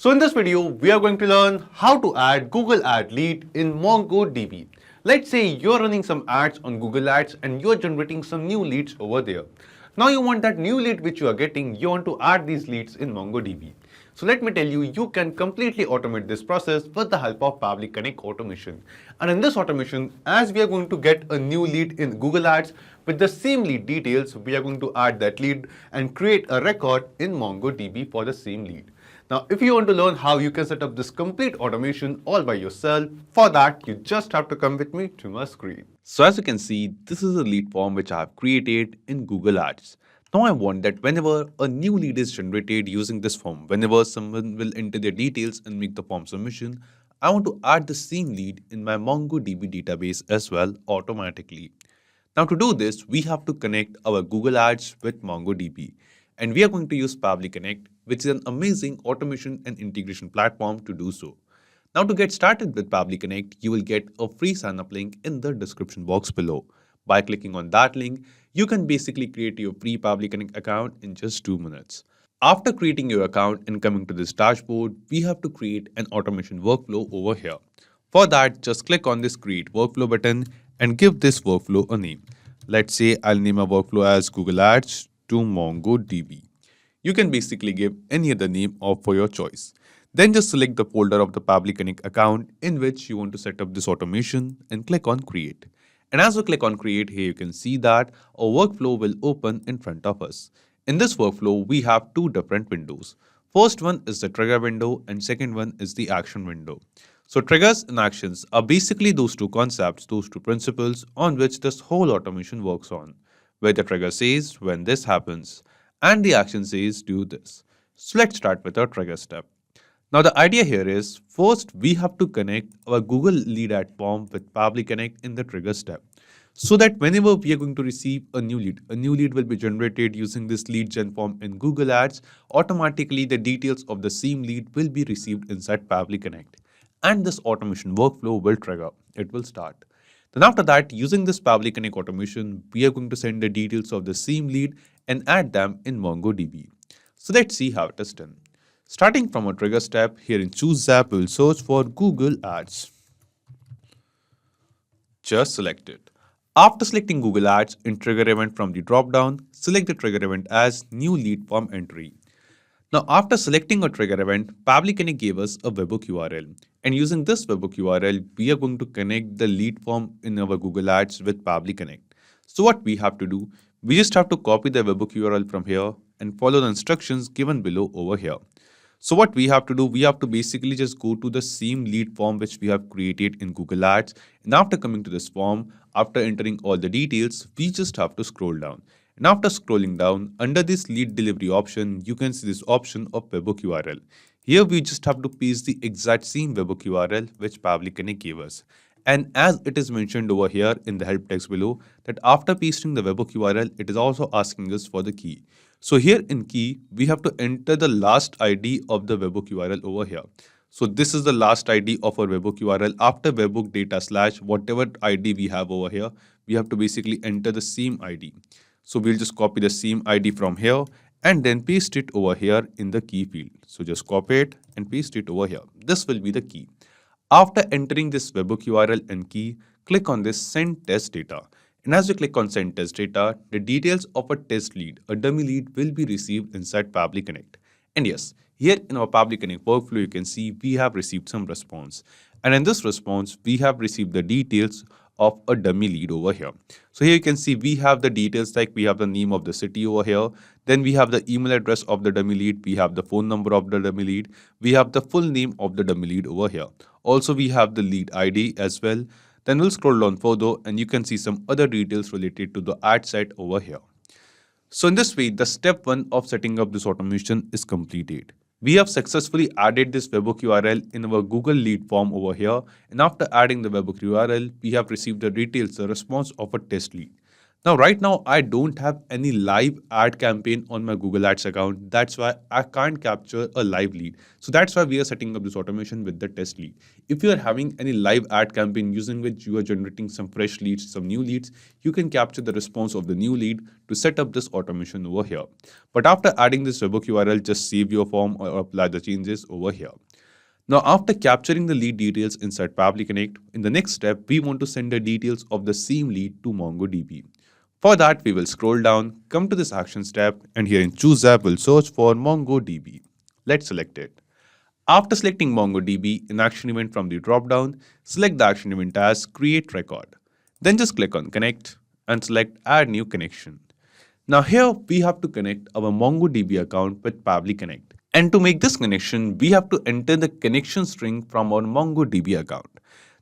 So in this video, we are going to learn how to add Google Ad Lead in MongoDB. Let's say you're running some ads on Google Ads and you're generating some new leads over there. Now you want that new lead which you are getting, you want to add these leads in MongoDB. So let me tell you, you can completely automate this process with the help of Pabbly Connect automation. And in this automation, as we are going to get a new lead in Google Ads with the same lead details, we are going to add that lead and create a record in MongoDB for the same lead. Now, if you want to learn how you can set up this complete automation all by yourself, for that, you just have to come with me to my screen. So as you can see, this is a lead form which I have created in Google Ads. Now I want that whenever a new lead is generated using this form, whenever someone will enter their details and make the form submission, I want to add the same lead in my MongoDB database as well automatically. Now to do this, we have to connect our Google Ads with MongoDB. And we are going to use Pabbly Connect, which is an amazing automation and integration platform to do so. Now to get started with Pabbly Connect, you will get a free sign-up link in the description box below. By clicking on that link, you can basically create your free Pabbly Connect account in just 2 minutes. After creating your account and coming to this dashboard, we have to create an automation workflow over here. For that, just click on this Create Workflow button and give this workflow a name. Let's say I'll name a workflow as Google Ads to MongoDB. You can basically give any other name for your choice. Then just select the folder of the Pabbly Connect account in which you want to set up this automation and click on Create. And as we click on Create, here you can see that a workflow will open in front of us. In this workflow, we have two different windows. First one is the trigger window and second one is the action window. So triggers and actions are basically those two concepts, those two principles on which this whole automation works on, where the trigger says when this happens and the action says do this. So let's start with our trigger step. Now the idea here is, first we have to connect our Google Lead Ad form with Pabbly Connect in the trigger step. So that whenever we are going to receive a new lead will be generated using this lead gen form in Google Ads, automatically the details of the same lead will be received inside Pabbly Connect. And this automation workflow will trigger, it will start. Then after that, using this Pabbly Connect automation, we are going to send the details of the same lead and add them in MongoDB. So let's see how it is done. Starting from a trigger step, here in Choose App, we will search for Google Ads. Just select it. After selecting Google Ads in trigger event from the drop-down, select the trigger event as new lead form entry. Now after selecting a trigger event, Pabbly Connect gave us a webhook URL. And using this webhook URL, we are going to connect the lead form in our Google Ads with Pabbly Connect. So what we have to do, we just have to copy the webhook URL from here and follow the instructions given below over here. So what we have to do, we have to basically just go to the same lead form which we have created in Google Ads. And after coming to this form, after entering all the details, we just have to scroll down. And after scrolling down, under this lead delivery option, you can see this option of webhook URL. Here we just have to paste the exact same webhook URL which Pabbly Connect gave us. And as it is mentioned over here in the help text below, that after pasting the webhook URL, it is also asking us for the key. So here in key, we have to enter the last ID of the webhook URL over here. So this is the last ID of our webhook URL. After webhook data slash whatever ID we have over here, we have to basically enter the same ID. So we'll just copy the same ID from here and then paste it over here in the key field. So just copy it and paste it over here. This will be the key. After entering this webhook URL and key, click on this send test data. And as you click on send test data, the details of a test lead, a dummy lead, will be received inside Pabbly Connect. And yes, here in our Pabbly Connect workflow, you can see we have received some response. And in this response, we have received the details of a dummy lead over here. So here you can see we have the details, like we have the name of the city over here. Then we have the email address of the dummy lead. We have the phone number of the dummy lead. We have the full name of the dummy lead over here. Also, we have the lead ID as well. Then we'll scroll down further and you can see some other details related to the ad set over here. So in this way, the step 1 of setting up this automation is completed. We have successfully added this webhook URL in our Google lead form over here. And after adding the webhook URL, we have received the details, the response of a test lead. Now, right now, I don't have any live ad campaign on my Google Ads account. That's why I can't capture a live lead. So that's why we are setting up this automation with the test lead. If you are having any live ad campaign using which you are generating some fresh leads, some new leads, you can capture the response of the new lead to set up this automation over here. But after adding this webhook URL, just save your form or apply the changes over here. Now, after capturing the lead details inside Pabbly Connect, in the next step, we want to send the details of the same lead to MongoDB. For that, we will scroll down, come to this Actions tab, and here in Choose App, we'll search for MongoDB. Let's select it. After selecting MongoDB in Action Event from the dropdown, select the action event as Create Record. Then just click on Connect and select Add New Connection. Now here we have to connect our MongoDB account with Pabbly Connect. And to make this connection, we have to enter the connection string from our MongoDB account.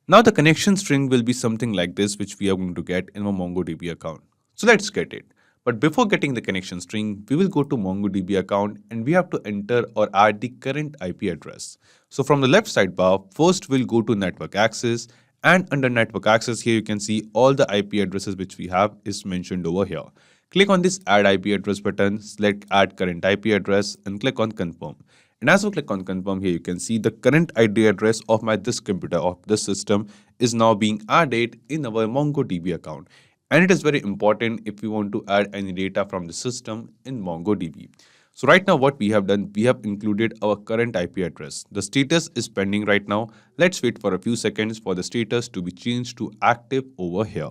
Now the connection string will be something like this, which we are going to get in our MongoDB account. So let's get it. But before getting the connection string, we will go to MongoDB account and we have to enter or add the current IP address. So from the left sidebar, first we'll go to network access, and under network access here you can see all the IP addresses which we have is mentioned over here. Click on this add IP address button, select add current IP address and click on confirm. And as we click on confirm here, you can see the current ID address of this computer, of this system is now being added in our MongoDB account. And it is very important if we want to add any data from the system in MongoDB. So right now what we have done, we have included our current IP address. The status is pending right now. Let's wait for a few seconds for the status to be changed to active over here.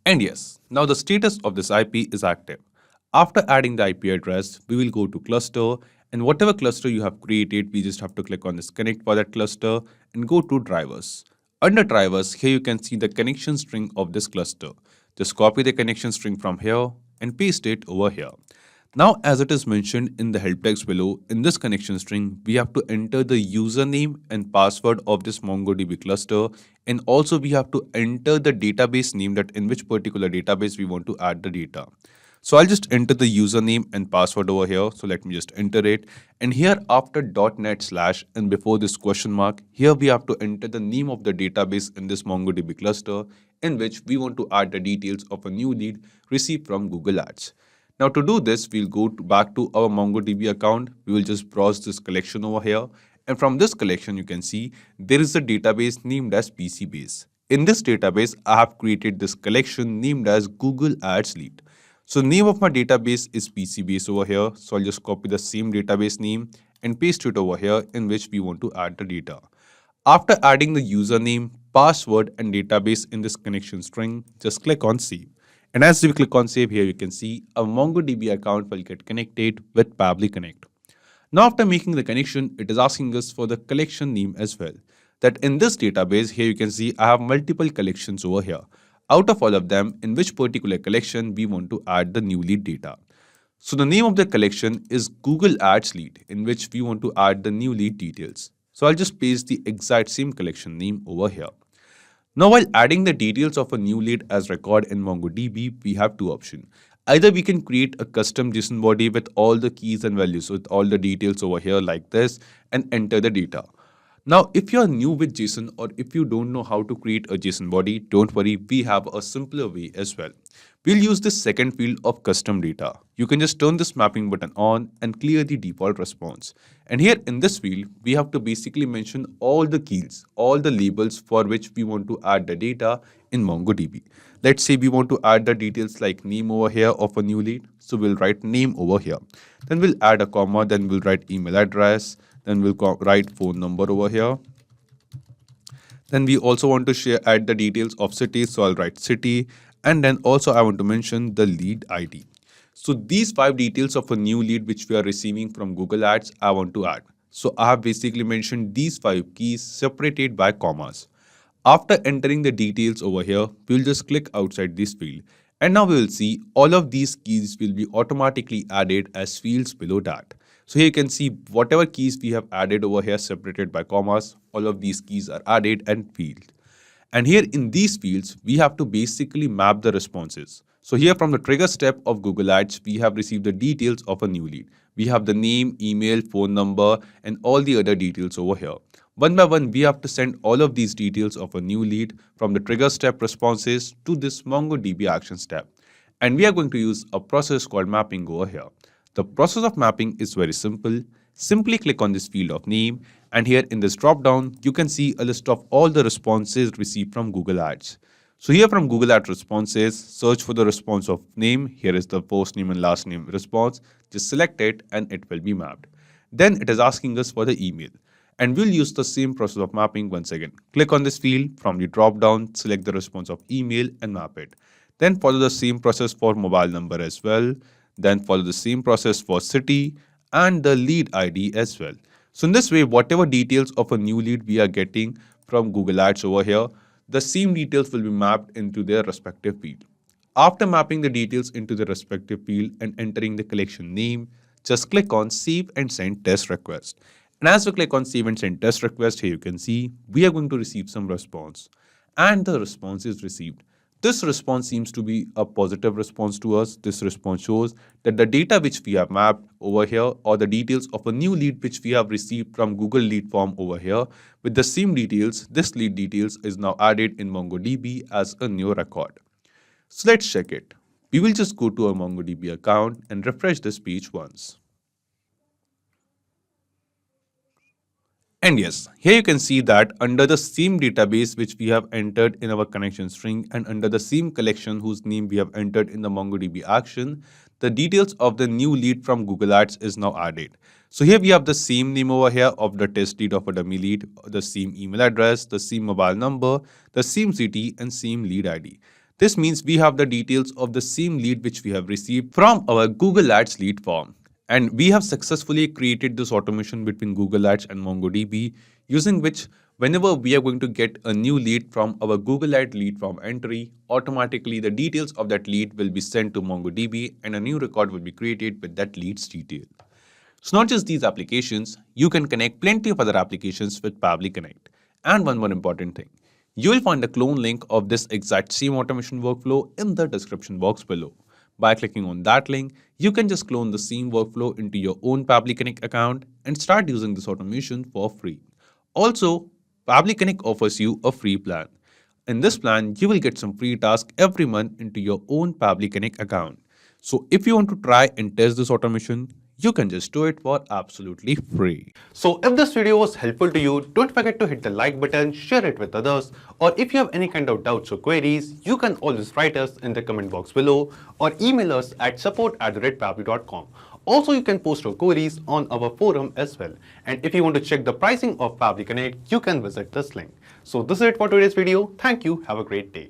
And yes, now the status of this IP is active. After adding the IP address, we will go to cluster, and whatever cluster you have created, we just have to click on this connect for that cluster and go to drivers. Under drivers, here you can see the connection string of this cluster. Just copy the connection string from here and paste it over here. Now, as it is mentioned in the help text below, in this connection string, we have to enter the username and password of this MongoDB cluster, and also we have to enter the database name, that in which particular database we want to add the data. So I'll just enter the username and password over here. So let me just enter it. And here after .NET / and before this question mark, here we have to enter the name of the database in this MongoDB cluster in which we want to add the details of a new lead received from Google Ads. Now to do this, we'll go back to our MongoDB account. We will just browse this collection over here. And from this collection, you can see there is a database named as PCBase. In this database, I have created this collection named as Google Ads Lead. So name of my database is PCBase over here. So I'll just copy the same database name and paste it over here in which we want to add the data. After adding the username, password and database in this connection string, just click on save. And as we click on save here, you can see a MongoDB account will get connected with Pabbly Connect. Now after making the connection, it is asking us for the collection name as well. That in this database, here you can see I have multiple collections over here. Out of all of them, in which particular collection we want to add the new lead data. So the name of the collection is Google Ads Lead, in which we want to add the new lead details. So I'll just paste the exact same collection name over here. Now while adding the details of a new lead as record in MongoDB, we have two options. Either we can create a custom JSON body with all the keys and values, with all the details over here like this, and enter the data. Now, if you are new with JSON or if you don't know how to create a JSON body, don't worry, we have a simpler way as well. We'll use this second field of custom data. You can just turn this mapping button on and clear the default response. And here in this field, we have to basically mention all the keys, all the labels for which we want to add the data in MongoDB. Let's say we want to add the details like name over here of a new lead. So we'll write name over here. Then we'll add a comma, then we'll write email address. Then we'll write phone number over here. Then we also want to add the details of city. So I'll write city. And then also I want to mention the lead ID. So these 5 details of a new lead which we are receiving from Google Ads, I want to add. So I have basically mentioned these 5 keys separated by commas. After entering the details over here, we'll just click outside this field. And now we will see all of these keys will be automatically added as fields below that. So here you can see whatever keys we have added over here separated by commas, all of these keys are added and field. And here in these fields, we have to basically map the responses. So here from the trigger step of Google Ads, we have received the details of a new lead. We have the name, email, phone number, and all the other details over here. One by one, we have to send all of these details of a new lead from the trigger step responses to this MongoDB action step. And we are going to use a process called mapping over here. The process of mapping is very simple. Simply click on this field of name, and here in this drop down, you can see a list of all the responses received from Google Ads. So here from Google Ads responses, search for the response of name. Here is the first name and last name response. Just select it and it will be mapped. Then it is asking us for the email. And we'll use the same process of mapping once again. Click on this field from the drop down, select the response of email and map it. Then follow the same process for mobile number as well. Then follow the same process for city and the lead ID as well. So in this way, whatever details of a new lead we are getting from Google Ads over here, the same details will be mapped into their respective field. After mapping the details into the respective field and entering the collection name, just click on Save and Send Test Request. And as we click on Save and Send Test Request, here you can see we are going to receive some response. And the response is received. This response seems to be a positive response to us. This response shows that the data which we have mapped over here, or the details of a new lead which we have received from Google Lead Form over here, with the same details, this lead details is now added in MongoDB as a new record. So let's check it. We will just go to our MongoDB account and refresh this page once. And yes, here you can see that under the same database which we have entered in our connection string and under the same collection whose name we have entered in the MongoDB action, the details of the new lead from Google Ads is now added. So here we have the same name over here of the test lead of a dummy lead, the same email address, the same mobile number, the same city and same lead ID. This means we have the details of the same lead which we have received from our Google Ads lead form. And we have successfully created this automation between Google Ads and MongoDB, using which whenever we are going to get a new lead from our Google Ads lead form entry, automatically the details of that lead will be sent to MongoDB and a new record will be created with that lead's detail. So not just these applications, you can connect plenty of other applications with Pabbly Connect. And one more important thing, you will find a clone link of this exact same automation workflow in the description box below. By clicking on that link, you can just clone the same workflow into your own Pabbly Connect account and start using this automation for free. Also, Pabbly Connect offers you a free plan. In this plan, you will get some free tasks every month into your own Pabbly Connect account. So if you want to try and test this automation, you can just do it for absolutely free. So if this video was helpful to you, don't forget to hit the like button, share it with others, or if you have any kind of doubts or queries, you can always write us in the comment box below or email us at support@pabbly.com. Also, you can post your queries on our forum as well. And if you want to check the pricing of Pabbly Connect, you can visit this link. So this is it for today's video. Thank you. Have a great day.